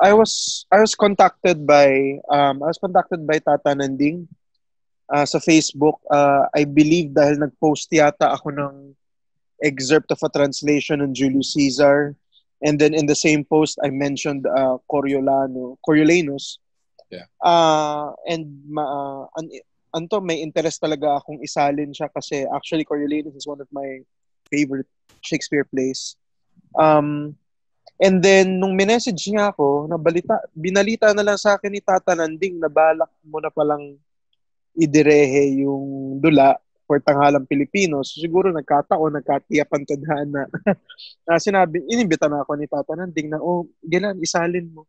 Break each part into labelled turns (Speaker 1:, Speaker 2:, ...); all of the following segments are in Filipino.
Speaker 1: I was contacted by Tata Nanding sa Facebook. I believe dahil nag-post yata ako ng excerpt of a translation ng Julius Caesar. And then in the same post, I mentioned Coriolanus.
Speaker 2: Yeah.
Speaker 1: May interest talaga akong isalin siya kasi actually Coriolanus is one of my favorite Shakespeare plays. And then, nung minessage niya ako, binalita na lang sa akin ni Tata Nanding na balak mo na palang idirehe yung dula for Tanghalang Pilipino. So, siguro nagkatiyapan tadhana na sinabi, inimbita na ako ni Tata Nanding na, Gilan, isalin mo.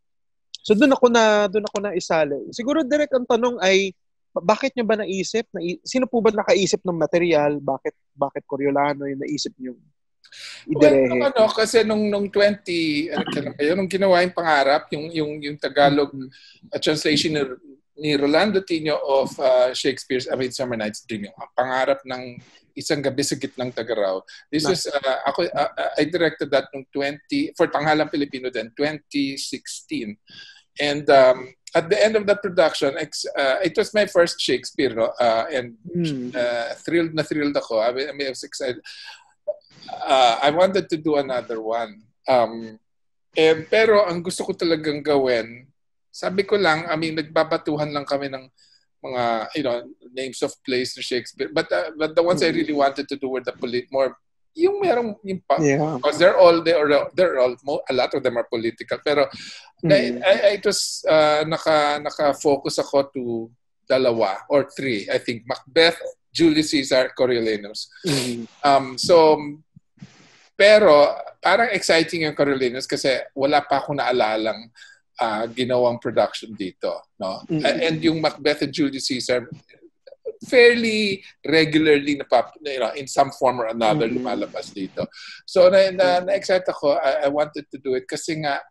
Speaker 1: So, doon ako na isali. Siguro direct ang tanong ay, bakit niyo ba naisip? Sino po ba nakaisip ng material? Bakit Coriolano yung naisip niyo?
Speaker 2: Well, kasi nung 20 nung ginawa yung Pangarap, yung Tagalog translation ni Rolando Tino of Shakespeare's A Midsummer Night's Dream, yung Pangarap ng Isang Gabi sa Gitnang Tagaraw. This is I directed that for Tanghalang Pilipino then 2016. And at the end of that production, it was my first Shakespeare, no? And thrilled ako. I was excited. I wanted to do another one. Pero ang gusto ko talagang gawin, sabi ko lang, nagbabatuhan lang kami ng mga, names of plays to Shakespeare. But the ones I really wanted to do were more, because they're all, a lot of them are political. Pero it was, naka-focus ako to dalawa or three, I think. Macbeth, Julius Caesar, Coriolanus. Pero parang exciting yung Coriolanus kasi wala pa akong naalalang ginawang production dito, no? And yung Macbeth and Julius Caesar fairly regularly in some form or another lumalabas dito. So na-excite ako. I wanted to do it kasi nga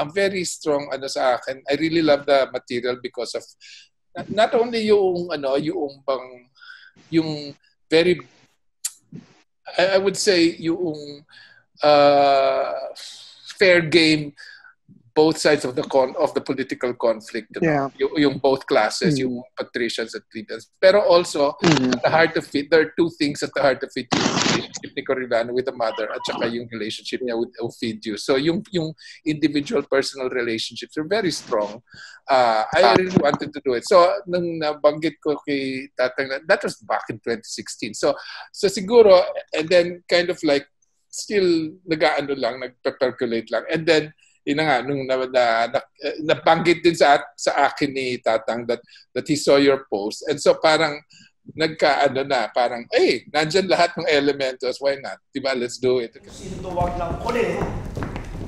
Speaker 2: ang very strong sa akin. I really love the material because of not only yung very, I would say, yung fair game, both sides of the political conflict. Yung both classes, yung patricians and plebeians. Pero also, at the heart of it, there are two things at the heart of it. Yung relationship ni Coriolano with the mother at saka yung relationship niya with Ovidio. So yung individual personal relationships are very strong. I really wanted to do it. So nung nabanggit ko kay Tatang, that was back in 2016. So siguro, and then kind of like still nagpe-percolate lang. And then nung nabanggit din sa akin ni Tatang that he saw your post. And so parang parang, nandyan lahat ng elementos, why not? Diba, let's do it.
Speaker 3: Sintuwag ng kole,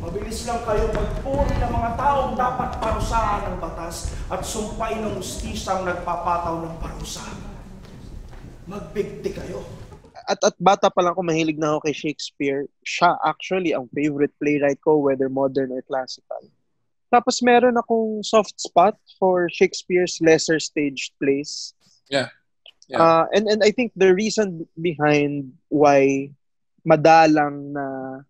Speaker 3: mabilis lang kayo magpuri ng mga taong dapat parusahan ng batas at sumpain ng ustisang nagpapataw ng parusa. Magbigti kayo.
Speaker 1: At bata pa lang ako, mahilig na ako kay Shakespeare. Siya actually ang favorite playwright ko, whether modern or classical. Tapos meron akong soft spot for Shakespeare's lesser staged plays.
Speaker 2: Yeah.
Speaker 1: And I think the reason behind why madalang na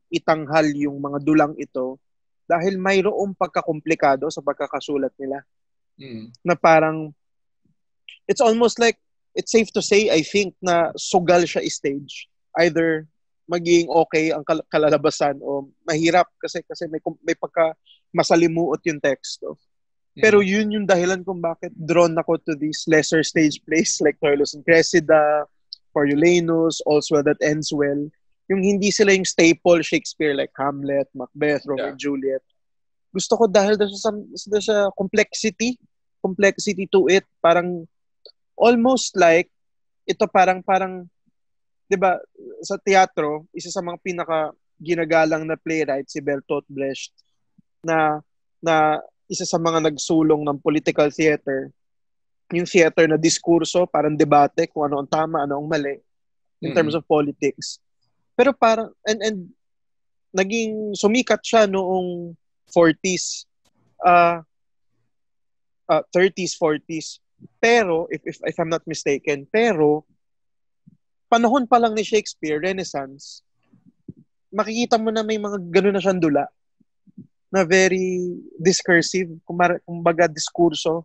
Speaker 1: itanghal yung mga dulang ito, dahil mayroong pagkakomplikado sa pagkakasulat nila. Na parang, it's almost like, it's safe to say, I think, na sugal siya stage. Either magiging okay ang kalalabasan o mahirap kasi may pagka masalimuot yung teksto. Pero yun yung dahilan kung bakit drawn ako to these lesser stage plays like Troilus and Cressida, Coriolanus, All's Well That Ends Well. Yung hindi sila yung staple Shakespeare like Hamlet, Macbeth, Romeo and Juliet. Gusto ko dahil sa complexity to it. Parang almost like ito parang 'di ba sa teatro, isa sa mga pinaka ginagalang na playwright si Bertolt Brecht na isa sa mga nagsulong ng political theater. Yung theater na diskurso, parang debate kung ano ang tama, ano ang mali in terms of politics. Pero parang and naging sumikat siya noong 40s, 30s, 40s. Pero if I'm not mistaken, panahon pa lang ni Shakespeare, Renaissance, makikita mo na may mga gano'n na siyang dula. na very discursive, kumbaga diskurso.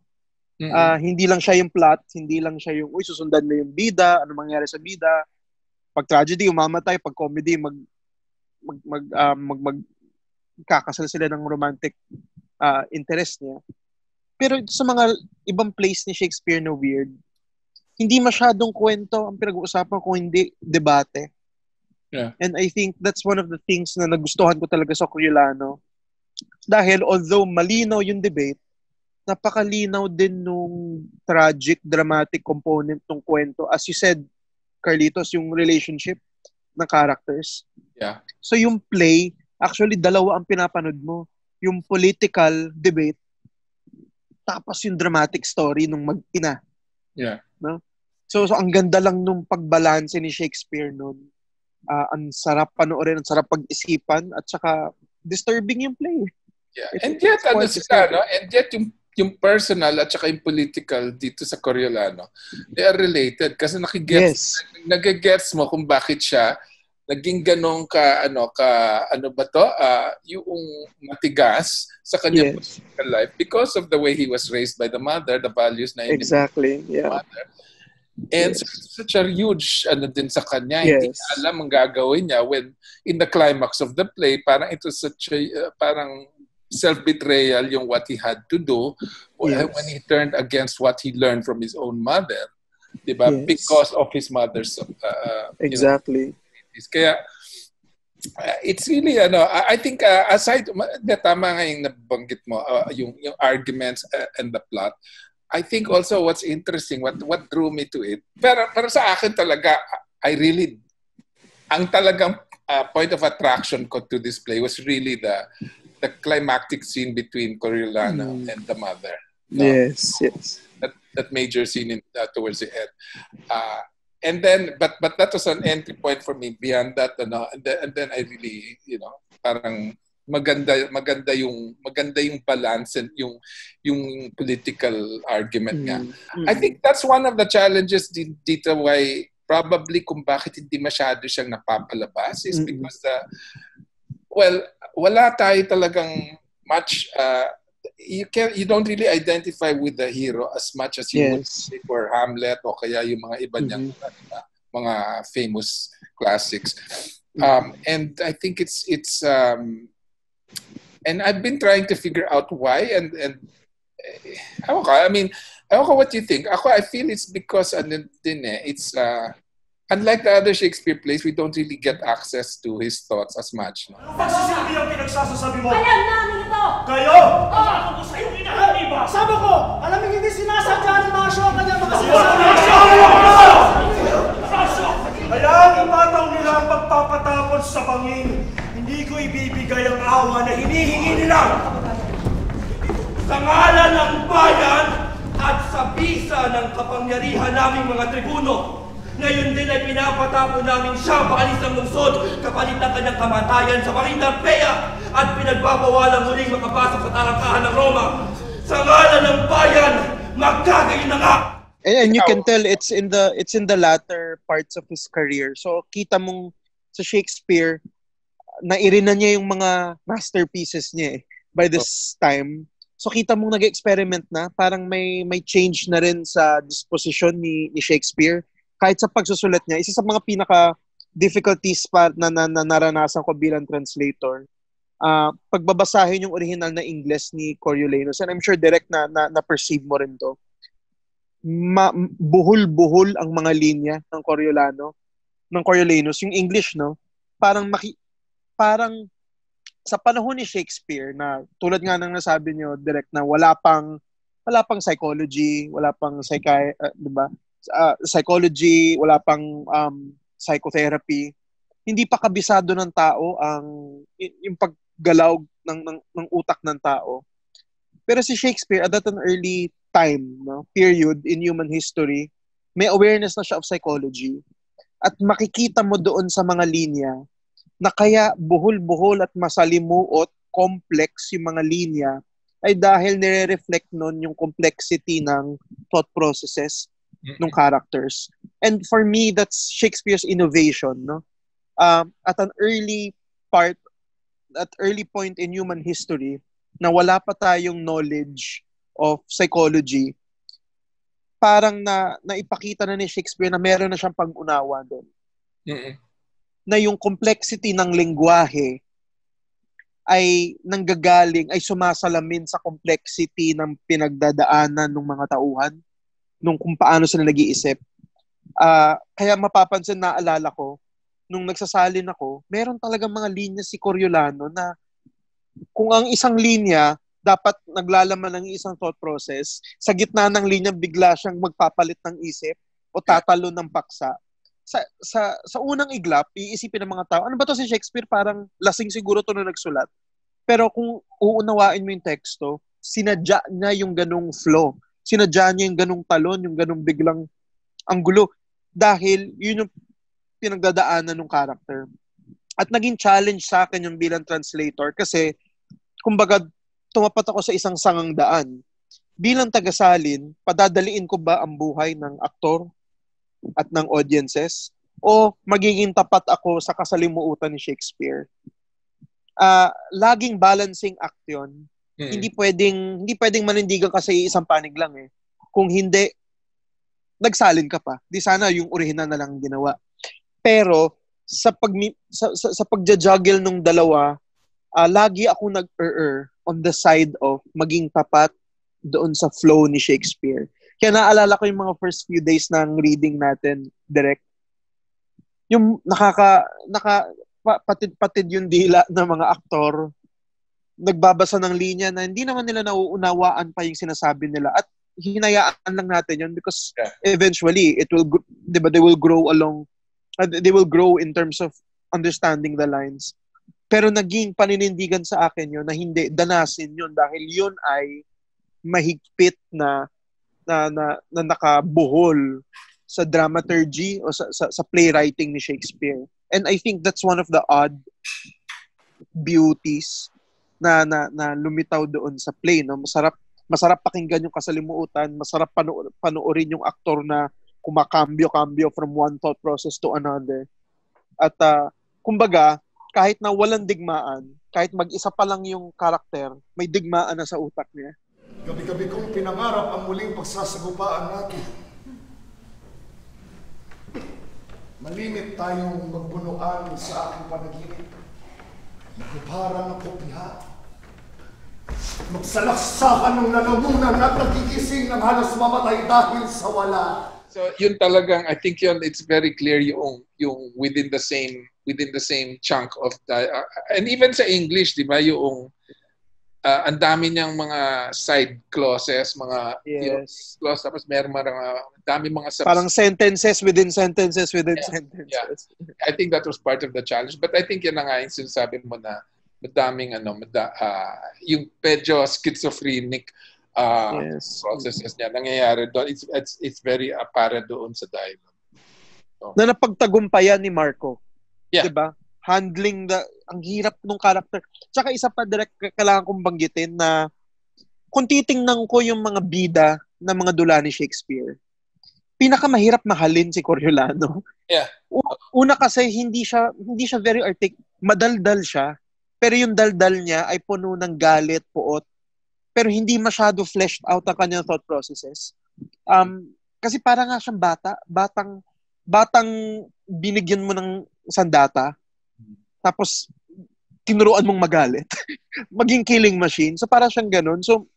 Speaker 1: Hindi lang siya yung plot, hindi lang siya yung, susundan mo yung bida, ano mangyari sa bida. Pag tragedy, umamatay. Pag comedy, kakasal sila ng romantic interest niya. Pero sa mga ibang plays ni Shakespeare na weird, hindi masyadong kwento ang pinag-uusapan kung hindi debate.
Speaker 2: Yeah.
Speaker 1: And I think that's one of the things na nagustuhan ko talaga sa Coriolano. Dahil although malinaw yung debate, napakalinaw din nung tragic, dramatic component ng kwento. As you said, Carlitos, yung relationship ng characters.
Speaker 2: Yeah.
Speaker 1: So yung play, actually dalawa ang pinapanood mo. Yung political debate, tapos yung dramatic story nung mag-ina.
Speaker 2: Yeah.
Speaker 1: No? So ang ganda lang nung pagbalanse ni Shakespeare nun. Ang sarap panoorin, ang sarap pag-isipan, at saka disturbing yung play.
Speaker 2: Yeah. And yet, and yet yung personal at saka yung political dito sa Coriolano, they are related kasi nagigets mo kung bakit siya naging ganong yung matigas sa kanyang political life because of the way he was raised by the mother, the values na
Speaker 1: exactly, yeah.
Speaker 2: Mother. And such a huge din sa kanya, hindi niya alam ang gagawin niya when in the climax of the play, parang ito such a, parang self-betrayal yung what he had to do when he turned against what he learned from his own mother, diba? Because of his mother's
Speaker 1: exactly.
Speaker 2: Kaya it's really I think aside tama nga yung nabanggit mo yung arguments and the plot, I think also what's interesting, what drew me to it, pero sa akin talaga, I really ang talagang point of attraction ko to this play was really the climactic scene between Coriolano and the mother. No?
Speaker 1: Yes.
Speaker 2: That major scene towards the end. And then, but that was an entry point for me. Beyond that, and then I really, parang maganda yung balance and yung political argument nga. I think that's one of the challenges dito why probably kung bakit hindi masyado siyang napapalabas is because wala tayo talagang much you don't really identify with the hero as much as you would for Hamlet o kaya yung mga iba niyang mga famous classics. And I think it's and I've been trying to figure out why and I mean, I don't know what you think. I feel it's because it's unlike the other Shakespeare plays, we don't really get access to his thoughts as much. No?
Speaker 3: Ano pagsisilbi ang pinagsasasabi mo?
Speaker 4: Alam namin ito!
Speaker 3: Kayo! Sabi ko sa iyo, iba! Sabi ko, alam mo hindi sinasadya ng mga show kanya mga sinasabi. Kaya ang ipataw nila ang pagpapatapon sa bangin. Hindi ko ibibigay ang awa na hinihingi nila. Sa ngalan ng bayan at sa bisa ng kapangyarihan naming mga tribuno, ngayon din ay pinapatapon namin siya paalis ng lungsod kapalit ng kanyang kamatayan sa Marinang Pea at pinagbabawalang muling makapasok sa tarangkahan ng Roma. Sa ngalan ng bayan, magkagayon na nga!
Speaker 1: And you can tell it's in the latter parts of his career. So kita mong sa Shakespeare, nairina niya yung mga masterpieces niya by this time. So kita mong nag-experiment na, parang may change na rin sa disposition ni Shakespeare. Kahit sa pagsusulat niya, isa sa mga pinaka-difficulties na naranasan ko bilang translator, pagbabasahin yung original na English ni Coriolanus, and I'm sure direct na perceive mo rin to, buhol-buhol ang mga linya ng Coriolanus, yung English, no? Parang sa panahon ni Shakespeare, na tulad nga ng nasabi niyo direct na wala pang psychology, wala pang diba? Psychology, wala pang psychotherapy. Hindi pa kabisado ng tao yung paggalaw ng utak ng tao. Pero si Shakespeare, at that an early time, period in human history, may awareness na siya of psychology. At makikita mo doon sa mga linya na kaya buhol-buhol at masalimuot, complex yung mga linya, ay dahil nire-reflect nun yung complexity ng thought processes ng characters. And for me, that's Shakespeare's innovation, no? At an early part at early point in human history na wala pa tayong knowledge of psychology, parang naipakita na ni Shakespeare na meron na siyang pag-unawa doon. Na yung complexity ng lengguwahe ay nanggagaling, ay sumasalamin sa complexity ng pinagdadaanan ng mga tauhan, nung kung paano sila nag-iisip. Kaya mapapansin, naalala ko, nung nagsasalin ako, meron talagang mga linya si Coriolano na kung ang isang linya dapat naglalaman ng isang thought process, sa gitna ng linya bigla siyang magpapalit ng isip o tatalo ng paksa. Sa unang iglap, iisipin ng mga tao, ano ba to si Shakespeare? Parang lasing siguro to na nagsulat. Pero kung uunawain mo yung teksto, sinadya niya yung ganong flow. Sinadya niya yung ganong talon, yung ganong biglang anggulo. Dahil yun yung pinagdadaanan ng character. At naging challenge sa akin yung bilang translator kasi, kumbaga, tumapat ako sa isang sangang daan. Bilang tagasalin, padadaliin ko ba ang buhay ng aktor at ng audiences o magiging tapat ako sa kasalimuutan ni Shakespeare? Laging balancing act yun. Hindi pwedeng manindigan kasi isang panig lang eh. Kung hindi, nagsalin ka pa. Di sana yung original na lang ginawa. Pero sa pagja-juggle nung dalawa, lagi ako nag-err on the side of maging tapat doon sa flow ni Shakespeare. Kaya naalala ko yung mga first few days ng reading natin direct. Yung patid-patid yung dila ng mga aktor, nagbabasa ng linya na hindi naman nila nauunawaan pa yung sinasabi nila. At hinayaan lang natin yun because eventually they will grow in terms of understanding the lines. Pero naging paninindigan sa akin yun na hindi, danasin yun dahil yun ay mahigpit na nakabuhol sa dramaturgy o sa playwriting ni Shakespeare. And I think that's one of the odd beauties na lumitaw doon sa play. No? Masarap pakinggan yung kasalimuutan, masarap panoorin yung aktor na kumakambyo-kambyo from one thought process to another. At kumbaga, kahit na walang digmaan, kahit mag-isa pa lang yung karakter, may digmaan na sa utak niya.
Speaker 3: Gabi-gabi kong pinangarap ang muling pagsasagupaan natin. Malimit tayong magbunuan sa aking panaginip. Naguparan ng kopya. Magsalaksakan ng lalamunan at nagigising ng halos mamatay dahil sa wala.
Speaker 2: So yun talagang, I think yun, it's very clear yung within the same chunk of the, and even sa English, di ba, yung ang dami niyang mga side clauses, mga clause, tapos meron dami mga
Speaker 1: parang sentences within sentences within sentences.
Speaker 2: Yeah. I think that was part of the challenge. But I think yun na nga yung sinasabi mo na madaming yung medyo schizophrenic processes niya nangyayari doon. It's very apparent doon sa dialogue. So,
Speaker 1: na napagtagumpayan ni Marco.
Speaker 2: Yeah.
Speaker 1: Diba? Handling ang hirap nung character. Tsaka isa pa direct kailangan kong banggitin na kung titingnan ko yung mga bida na mga dula ni Shakespeare, pinakamahirap mahalin si Coriolano.
Speaker 2: Yeah.
Speaker 1: Una kasi hindi siya very madaldal siya, pero yung daldal niya ay puno ng galit, puot, pero hindi masyado fleshed out ang kanyang thought processes. Kasi parang nga siyang batang binigyan mo ng sandata, tapos tinuruan mong magalit. Maging killing machine. So para siyang ganun. So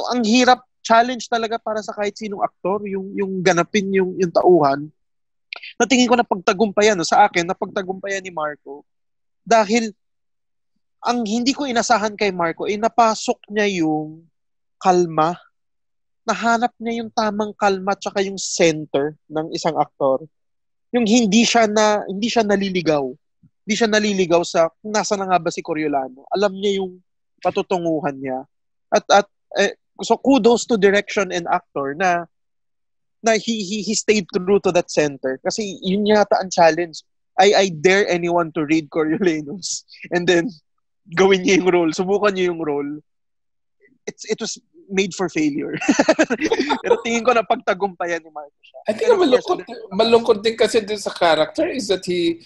Speaker 1: ang hirap, challenge talaga para sa kahit sinong aktor, yung ganapin yung tauhan. Natingin ko na pagtagumpayan, sa akin, na pagtagumpayan ni Marco. Dahil ang hindi ko inasahan kay Marco, napasok niya yung kalma. Nahanap niya yung tamang kalma tsaka yung center ng isang aktor. Yung hindi siya naliligaw. Hindi siya naliligaw sa kung nasa na nga ba si Coriolano. Alam niya yung patutunguhan niya. So kudos to direction and actor na he stayed true to that center. Kasi yun yata ang challenge. I dare anyone to read Coriolanus and then gawin niya yung role. Subukan niya yung role. It was made for failure. Pero tingin ko na pagtagumpayan ni Marco siya.
Speaker 2: I think malungkot din kasi din sa character is that he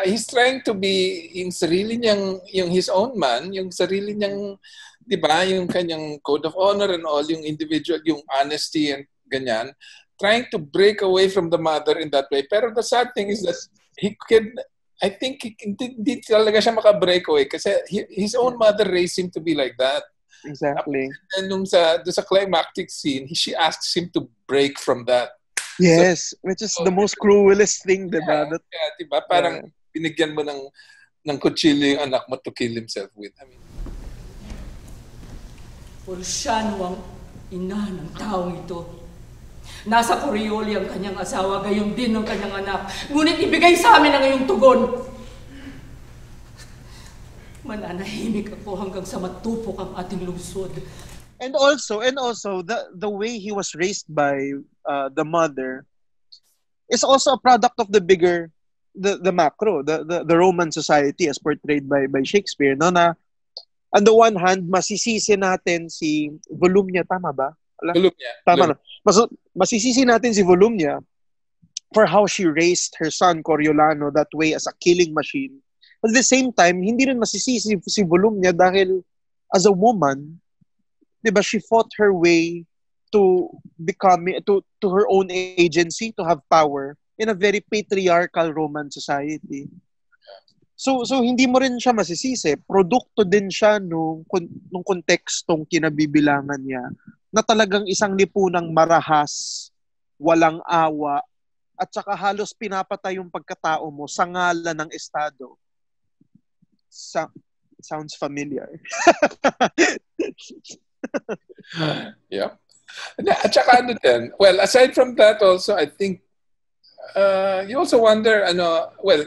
Speaker 2: he's trying to be yung sarili niyang, yung his own man, yung sarili niyang, di ba, yung kanyang code of honor and all, yung individual, yung honesty and ganyan, trying to break away from the mother in that way. Pero the sad thing is that I think hindi talaga siya maka-break away kasi his own mother raised him to be like that.
Speaker 1: Exactly.
Speaker 2: And nung sa climactic scene, she asks him to break from that.
Speaker 1: Yes, which is the most cruelest thing, diba?
Speaker 2: Yeah, diba? Parang binigyan mo ng kutsilyo yung anak mo to kill himself with. I mean,
Speaker 4: Porsyano ang ina ng taong ito. Nasa Corioli ang kanyang asawa, gayon din ng kanyang anak. Ngunit ibigay sa amin ang iyong tugon. Mananahimik ako hanggang sa matupok ang ating lungsod.
Speaker 1: And also the way he was raised by the mother is also a product of the bigger the macro, the Roman society as portrayed by Shakespeare, no, na on the one hand masisisi natin si Volumnia, tama ba?
Speaker 2: Volumnia.
Speaker 1: Tama na. Masisisi natin si Volumnia for how she raised her son Coriolano that way as a killing machine. At the same time, hindi rin masisisi si Volumnia dahil as a woman, diba, she fought her way to become to her own agency, to have power in a very patriarchal Roman society. So hindi mo rin siya masisisi. Produkto din siya nung kontekstong kinabibilangan niya na talagang isang lipunang marahas, walang awa, at saka halos pinapatay yung pagkatao mo sa ngalan ng Estado. Sounds familiar.
Speaker 2: Yeah. At saka ano din, well, aside from that also, I think you also wonder,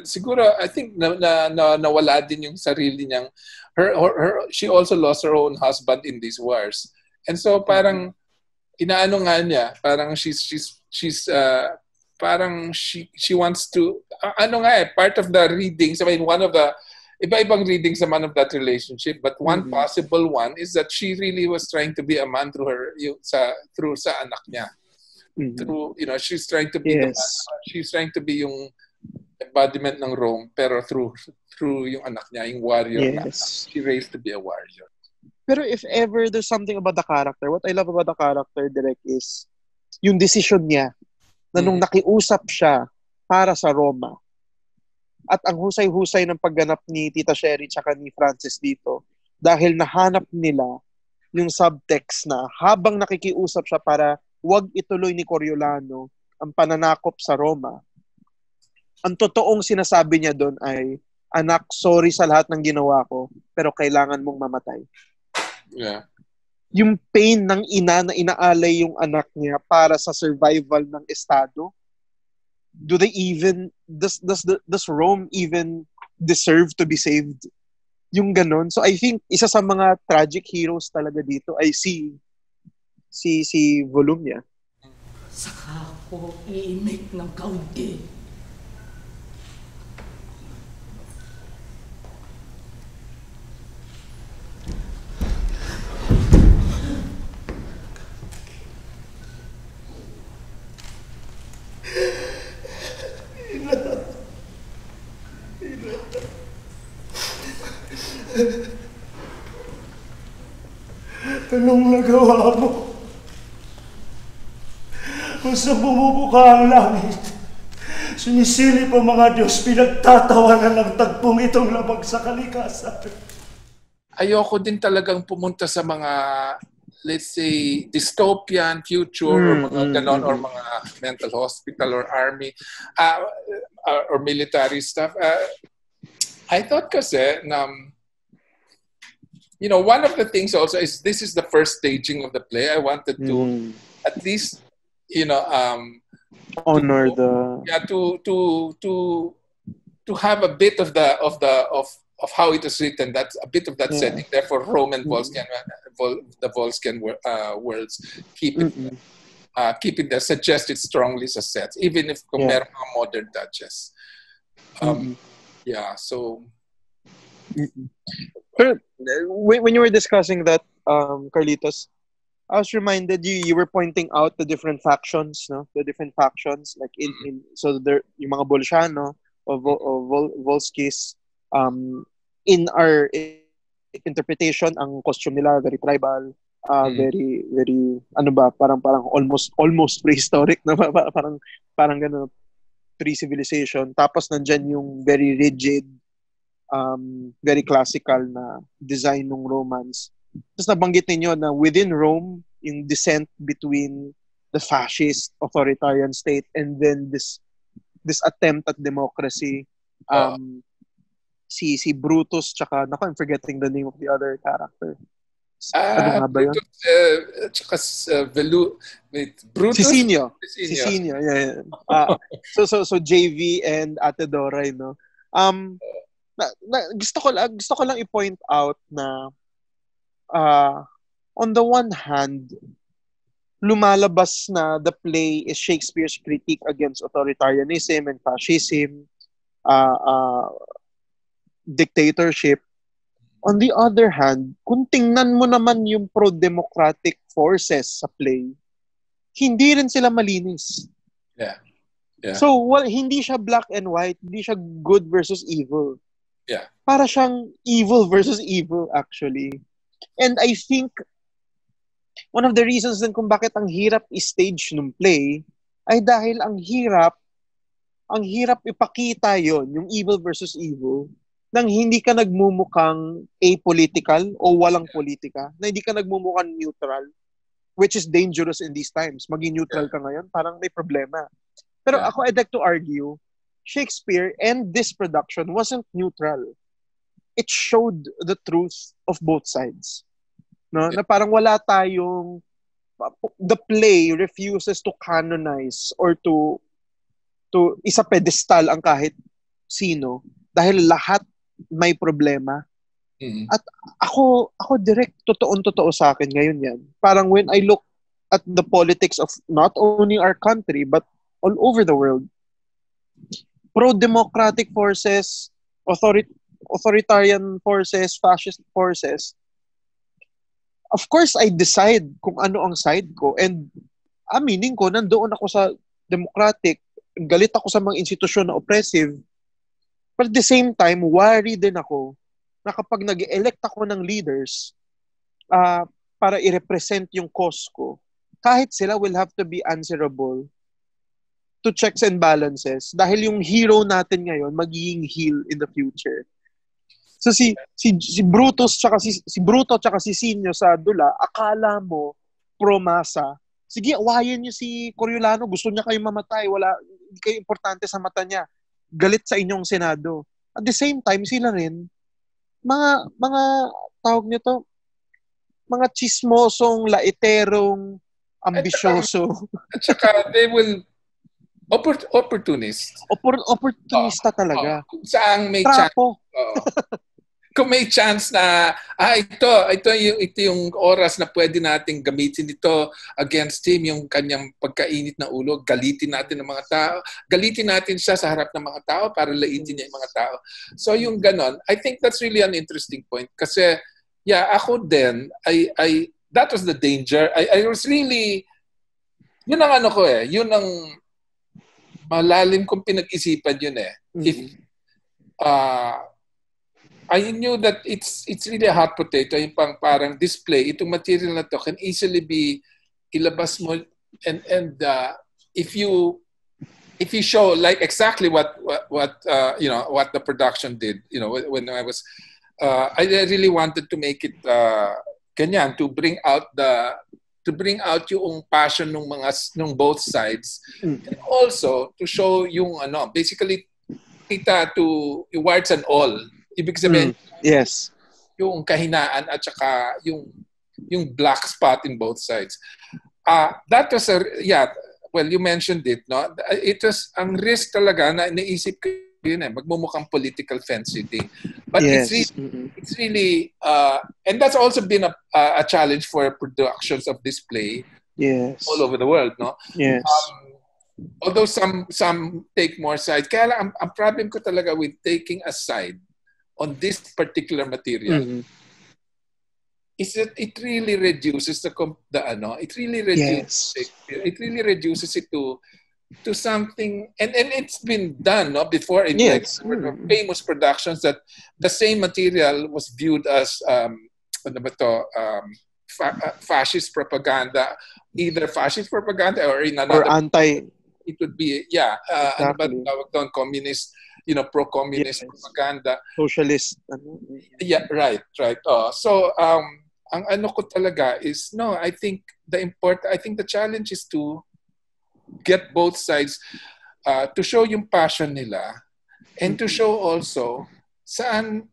Speaker 2: siguro, I think nawala din yung sarili niyang, she also lost her own husband in these wars. And so parang, inaano nga niya, parang parang she wants to, part of the readings, I mean, one of the, iba-ibang readings naman of that relationship, but one possible one is that she really was trying to be a man through sa anak niya. Through, she's trying to be the man, she's trying to be yung embodiment ng Rome, pero through yung anak niya, yung warrior na she raised to be a warrior.
Speaker 1: Pero if ever there's something about the character, what I love about the character, Direk, is yung decision niya na nung nakiusap siya para sa Roma, at ang husay-husay ng pagganap ni Tita Sherry tsaka ni Francis dito dahil nahanap nila yung subtext na habang nakikiusap siya para wag ituloy ni Coriolano ang pananakop sa Roma, ang totoong sinasabi niya doon ay, anak, sorry sa lahat ng ginawa ko, pero kailangan mong mamatay.
Speaker 2: Yeah.
Speaker 1: Yung pain ng ina na inaalay yung anak niya para sa survival ng Estado, does Rome even deserve to be saved? Yung ganon. So I think isa sa mga tragic heroes talaga dito ay si Volumnia.
Speaker 4: Saka ako iimik ng kaunti.
Speaker 3: Anong nagawa mo? Kung sa bumubuka ang langit, sinisilip ang mga Diyos, pinagtatawanan ng tagpong itong labag sa kalikasan.
Speaker 2: Ayoko din talagang pumunta sa mga, let's say, dystopian future or mga ganon, or mga mental hospital or army or military stuff. I thought kasi na, one of the things also is this is the first staging of the play. I wanted to at least,
Speaker 1: honor
Speaker 2: to have a bit of how it is written. That's a bit of that setting. Therefore, Roman the Volscian worlds keep it there. Suggest it strongly sa sets, even if compare mga modern touches. Yeah. So.
Speaker 1: When you were discussing that, Carlitos, I was reminded you were pointing out the different factions, no? The different factions, like so there yung mga Bolsiano, Volskis. In our interpretation, ang costume nila very tribal, very parang almost prehistoric na parang gano'n, pre-civilization. Tapos nandyan yung very rigid, very classical na design ng Romans. Tapos nabanggit ninyo na within Rome, yung descent between the fascist authoritarian state and then this attempt at democracy. Si Brutus tsaka I'm forgetting the name of the other character. Ano nga ba yun?
Speaker 2: Brutus?
Speaker 1: Sisinio. Yeah. So JV and Ate Doray, no? Gusto ko lang i-point out na on the one hand, lumalabas na the play is Shakespeare's critique against authoritarianism and fascism, dictatorship. On the other hand, kung tingnan mo naman yung pro-democratic forces sa play, hindi rin sila malinis.
Speaker 2: Yeah.
Speaker 1: So, hindi siya black and white, hindi siya good versus evil.
Speaker 2: Yeah.
Speaker 1: Para siyang evil versus evil, actually. And I think one of the reasons din kung bakit ang hirap i-stage ng play ay dahil ang hirap ipakita yon, yung evil versus evil, nang hindi ka nagmumukhang apolitical o walang politika, na hindi ka nagmumukhang neutral, which is dangerous in these times. Maging neutral ka ngayon, parang may problema. Pero ako, I'd like to argue, Shakespeare and this production wasn't neutral. It showed the truth of both sides. No? Na parang wala tayong, the play refuses to canonize or to isa pedestal ang kahit sino dahil lahat may problema.
Speaker 2: Mm-hmm.
Speaker 1: At ako direct, totoo sa akin ngayon yan. Parang when I look at the politics of not only our country but all over the world, pro-democratic forces, authoritarian forces, fascist forces, of course, I decide kung ano ang side ko. And aminin ko, nandoon ako sa democratic, galit ako sa mga institusyon na oppressive. But at the same time, worry din ako na kapag nag-elect ako ng leaders para i-represent yung cause ko, kahit sila will have to be answerable to checks and balances dahil yung hero natin ngayon magiging heel in the future. So si Brutus tsaka si Bruto tsaka si Sinyo sa dula, akala mo pro-masa. Sige, awayin niyo si Coriolano, gusto niya kayong mamatay, hindi kayo importante sa mata niya. Galit sa inyong Senado. At the same time, sila rin mga tawag nito, mga chismosong, laiterong, ambisyoso.
Speaker 2: At saka they will opportunist.
Speaker 1: Opportunista talaga.
Speaker 2: Kung saan may
Speaker 1: Trapo.
Speaker 2: chance. Kung may chance na ito yung oras na pwede nating gamitin ito against him, yung kanyang pagkainit na ulo, galitin natin ng mga tao, galitin natin siya sa harap ng mga tao para laitin niya yung mga tao. So yung ganon, I think that's really an interesting point kasi ako din, that was the danger. I was really, yun ang yun ang malalim kong pinag-isipan yun
Speaker 1: Mm-hmm.
Speaker 2: If I knew that it's really a hot potato, yung parang display. Itong material na to can easily be ilabas mo and if you show like exactly what the production did, when I was I really wanted to make it ganyan, to bring out yung passion ng both sides, and also to show yung basically kita to warts and all. Ibig sabihin,
Speaker 1: yes,
Speaker 2: yung kahinaan at saka yung black spot in both sides. That was you mentioned it, no? It was ang risk talaga na naisip ko yun magmumukhang political fence-sitting. But
Speaker 1: yes.
Speaker 2: it's really and that's also been a challenge for productions of this play all over the world, no?
Speaker 1: Yes.
Speaker 2: Although some take more sides. Kaya lang, ang problem ko talaga with taking a side on this particular material is that it really reduces it really reduces it to to something, and it's been done before in
Speaker 1: Yes.
Speaker 2: famous productions that the same material was viewed as ano ba to, fascist propaganda, either fascist propaganda or in another,
Speaker 1: or anti,
Speaker 2: it would be ano ba tawag doon, communist, pro-communist propaganda,
Speaker 1: socialist.
Speaker 2: yeah, right. So ang ano ko talaga is, no, I think the challenge is to get both sides to show yung passion nila, and to show also saan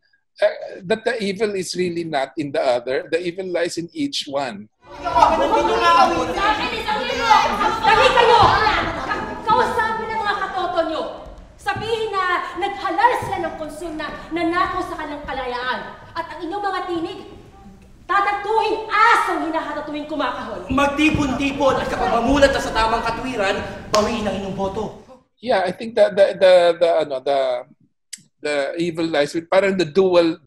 Speaker 2: that the evil is really not in the other, the evil lies in each one.
Speaker 5: Dali kayo! Kausapin ng mga katoto nyo. Sabihin na naghalal sila ng konsul na nanakaw sa kanilang kalayaan. At ang inyong mga tinig, tatatuhin asong hinahata tuwing kumakahon.
Speaker 3: Magtipon-tipon at kapag mamulat na sa tamang katwiran, bawiin ang inyong boto.
Speaker 2: Yeah, I think that the evil lies with, parang the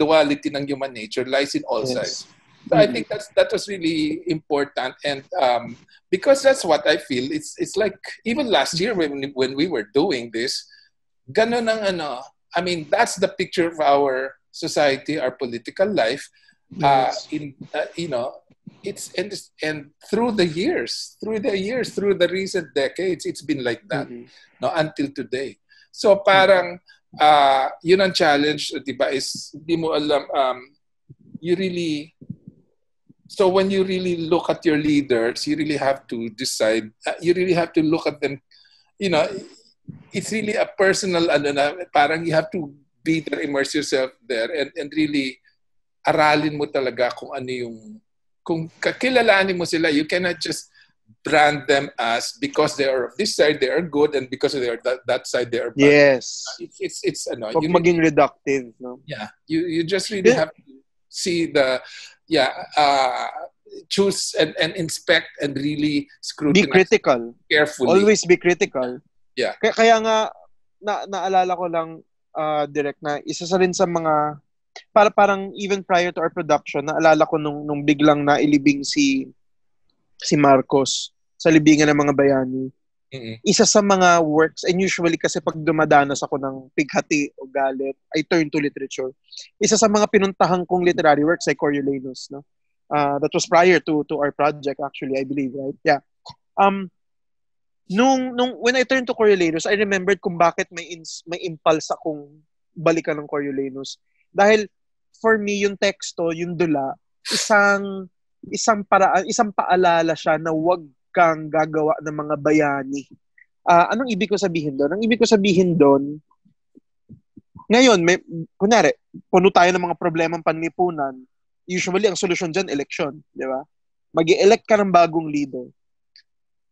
Speaker 2: duality ng human nature lies in all sides. So I think that was really important, and because that's what I feel. It's like even last year when we were doing this, ganon ang ano. I mean, that's the picture of our society, our political life. It's and through the years, through the recent decades, it's been like that, no, until today. So parang yun ang challenge, diba, is di mo alam, you really. So when you really look at your leaders, you really have to decide. You really have to look at them. It's really a personal, parang you have to be there, immerse yourself there, and really aralin mo talaga kung kakilalanin mo sila. You cannot just brand them as because they are of this side they are good, and because they are that side they are bad.
Speaker 1: Yes.
Speaker 2: It's
Speaker 1: Huwag maging reductive, no?
Speaker 2: Yeah, you just really have to see choose and inspect and really scrutinize.
Speaker 1: Be critical.
Speaker 2: Carefully.
Speaker 1: Always be critical.
Speaker 2: Yeah.
Speaker 1: Kaya nga, naalala ko lang, direct, na isa sa rin sa mga, parang even prior to our production, naalala ko nung biglang nailibing si Marcos sa libingan ng mga bayani. Isa sa mga works, and usually kasi pag dumadanas ako ng pighati o galit, I turn to literature. Isa sa mga pinuntahan kong literary works ay Coriolanus, no? That was prior to our project, actually, I believe, right? Yeah. When I turned to Coriolanus, I remembered kung bakit may impulse akong balikan ng Coriolanus. Dahil for me, yung teksto, yung dula, isang paalala siya na wag kang gagawa ng mga bayani. Anong ibig ko sabihin doon? Ang ibig ko sabihin doon, ngayon, kunwari, puno tayo ng mga problemang panlipunan. Usually, ang solusyon dyan, election. Di ba? Mag-i-elect ka ng bagong leader.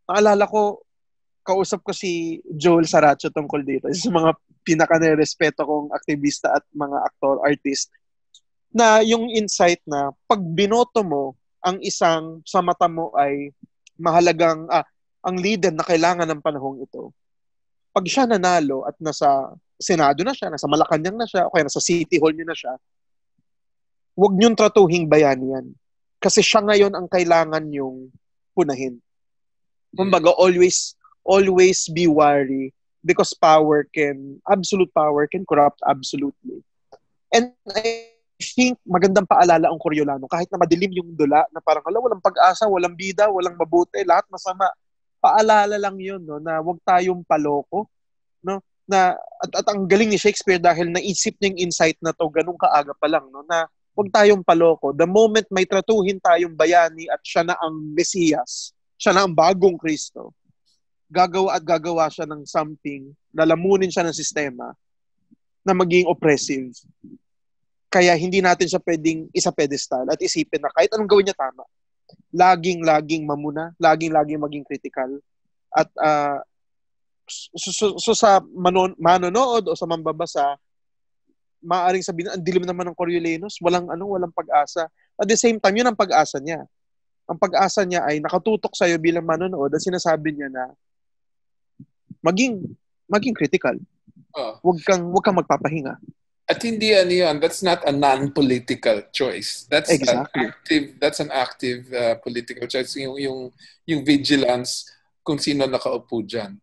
Speaker 1: Naalala ko, kausap ko si Joel Saracho tungkol dito. Isa sa mga pinaka-nerespeto kong aktivista at mga aktor, artist, na yung insight na pag binoto mo, ang isang sa mata mo ay mahalagang, ang leader na kailangan ng panahong ito. Pag siya nanalo at nasa Senado na siya, nasa Malacanang na siya, o kaya nasa City Hall niya na siya, huwag niyong tratuhing bayani yan. Kasi siya ngayon ang kailangan niyong punahin. Kumbaga, always be wary because absolute power can corrupt absolutely. And I think magandang paalala ang Coriolano, kahit na madilim yung dula, na parang walang pag-asa, walang bida, walang mabuti, lahat masama. Paalala lang yun, no, na huwag tayong paloko, no, na at ang galing ni Shakespeare dahil naisip niya yung insight na to ganun kaaga pa lang, no, na huwag tayong paloko. The moment may tratuhin tayong bayani at siya na ang Mesiyas, siya na ang bagong Kristo, gagawa siya ng something, lalamunin siya ng sistema na maging oppressive. Kaya hindi natin siya pwedeng isa-pedestal at isipin na kahit anong gawin niya tama. Laging mamuna, laging maging critical. At so sa manonood o sa mambabasa, maaaring sabihin, ang dilim naman ng Coriolanus, walang pag-asa. At the same time, yun ang pag-asa niya. Ang pag-asa niya ay nakatutok sa'yo bilang manonood at sinasabi niya na maging critical. Huwag kang magpapahinga.
Speaker 2: At hindi yan, that's not a non-political choice. That's
Speaker 1: exactly.
Speaker 2: An active political choice. Yung vigilance kung sino nakaupo dyan.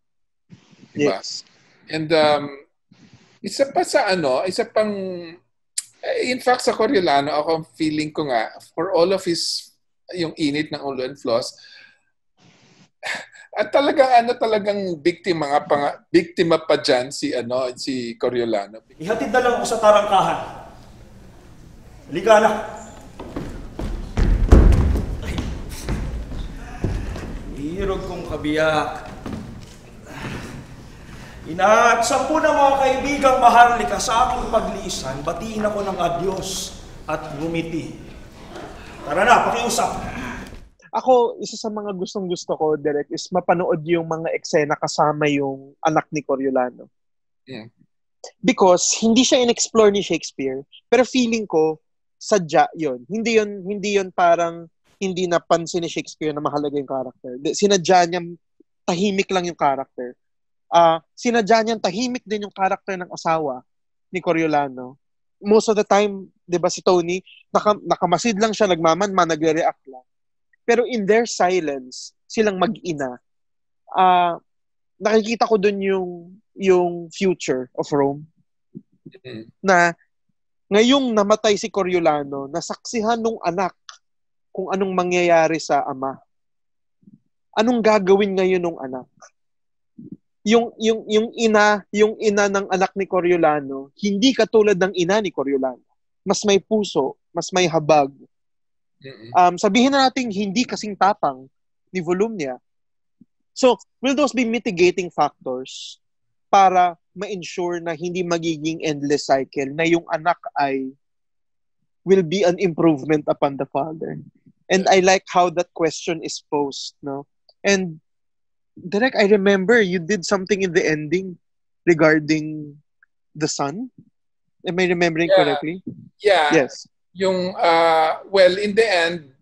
Speaker 2: Diba?
Speaker 1: Yes.
Speaker 2: And isa pang in fact sa Coriolano, ako feeling ko nga for all of his yung init ng ulo and flaws, at talagang biktima pa diyan si Coriolano.
Speaker 3: Ihatid na lang ako sa tarangkahan. Halika na. Hirog kong kabiyak. At 10 na mga kaibigang maharlika sa aking pagliisan, batiin ako ng adyos at ngumiti. Tara na, pakiusap.
Speaker 1: Ako, isa sa mga gustong-gusto ko, Derek, is mapanood yung mga eksena kasama yung anak ni Coriolano.
Speaker 2: Yeah.
Speaker 1: Because hindi siya in-explore ni Shakespeare, pero feeling ko, sadya yun. Hindi yun parang hindi napansin ni Shakespeare na mahalaga yung character. Sinadya niya, tahimik lang yung character. Sinadya niya tahimik din yung character ng asawa ni Coriolano. Most of the time, 'di ba si Tony, nakamasid lang siya, nagmamanman, nagre-react lang. Pero in their silence, silang mag-ina. Nakikita ko dun yung future of Rome. Na ngayong namatay si Coriolano, nasaksihan nung anak kung anong mangyayari sa ama. Anong gagawin ngayon nung anak? Yung ina ng anak ni Coriolano, hindi katulad ng ina ni Coriolano. Mas may puso, mas may habag. Sabihin na natin hindi kasing tapang ni Volumnia. So, will those be mitigating factors para ma-ensure na hindi magiging endless cycle, na yung anak ay will be an improvement upon the father? And I like how that question is posed, no? And Direk, I remember you did something in the ending regarding the son. Am I remembering correctly?
Speaker 2: Yeah.
Speaker 1: Yes.
Speaker 2: Yung, in the end,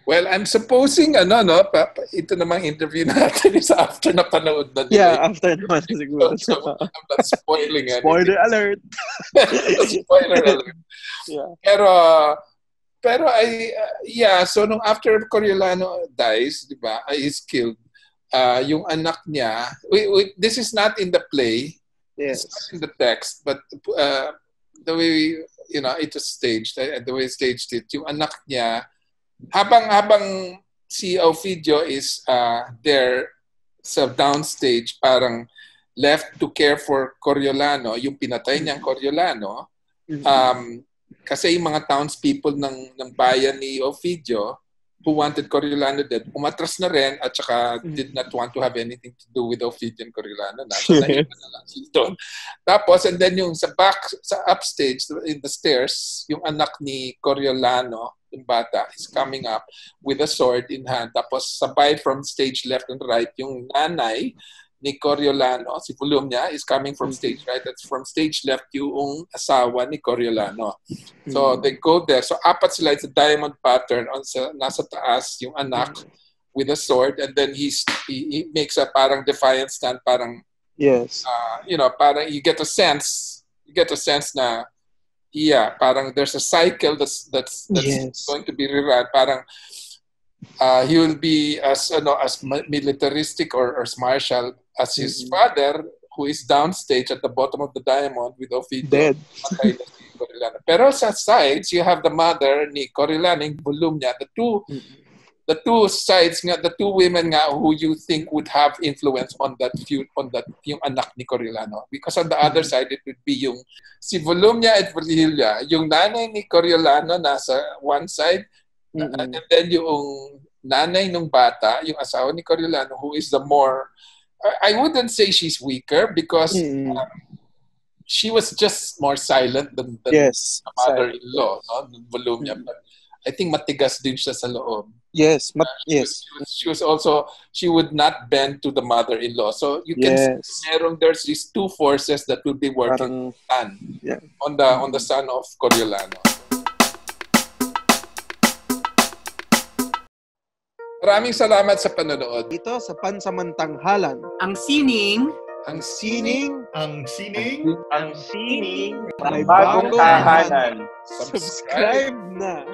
Speaker 2: I'm supposing, ito namang interview natin is after na panood na nila.
Speaker 1: Yeah, after naman siguro.
Speaker 2: So, I'm not spoiling anything.
Speaker 1: Spoiler alert!
Speaker 2: Spoiler alert.
Speaker 1: Yeah.
Speaker 2: Pero so nung after Coriolano dies, di ba, is killed, yung anak niya, this is not in the play,
Speaker 1: yes.
Speaker 2: It's not in the text, but the way, it was staged, the way staged it, yung anak niya, habang si Ovidio is there sa downstage, parang left to care for Coriolano, yung pinatay niyang Coriolano, kasi yung mga townspeople ng bayan ni Ovidio who wanted Coriolano dead, umatras na rin at saka did not want to have anything to do with Ovidio and Coriolano. Nahiman na lang sila doon. Tapos, and then yung sa upstage, in the stairs, yung anak ni Coriolano, yung bata, is coming up with a sword in hand. Tapos, sabay from stage left and right, yung nanay ni Coriolano, si Volumnia, is coming from stage right. That's from stage left yung asawa ni Coriolano. So they go there. So apat sila, it's a diamond pattern. Nasa taas yung anak with a sword, and then he makes a parang defiant stand, parang
Speaker 1: yes.
Speaker 2: Parang you get a sense na parang there's a cycle that's
Speaker 1: yes.
Speaker 2: going to be rerun. Parang he will be as militaristic or as martial as his father, who is downstage at the bottom of the diamond with Ovidio. Dead. Pero sa sides, you have the mother ni Coriolano, Volumnia, the two sides nga, the two women nga who you think would have influence on that yung anak ni Coriolano. Because on the other side, it would be yung si Volumnia at Virgilia, yung nanay ni Coriolano nasa one side, and then yung nanay ng bata, yung asawa ni Coriolano, who is the more, I wouldn't say she's weaker because she was just more silent than
Speaker 1: yes,
Speaker 2: the mother-in-law, no? Volumnia. But I think matigas din siya sa loob.
Speaker 1: Yes,
Speaker 2: she was also, she would not bend to the mother-in-law. So you can see there's these two forces that will be working on the son of Coriolano. Maraming salamat sa panonood.
Speaker 1: Dito sa Pansamantanghalan.
Speaker 4: Ang sining
Speaker 1: may bagong tahanan.
Speaker 2: Subscribe
Speaker 1: na.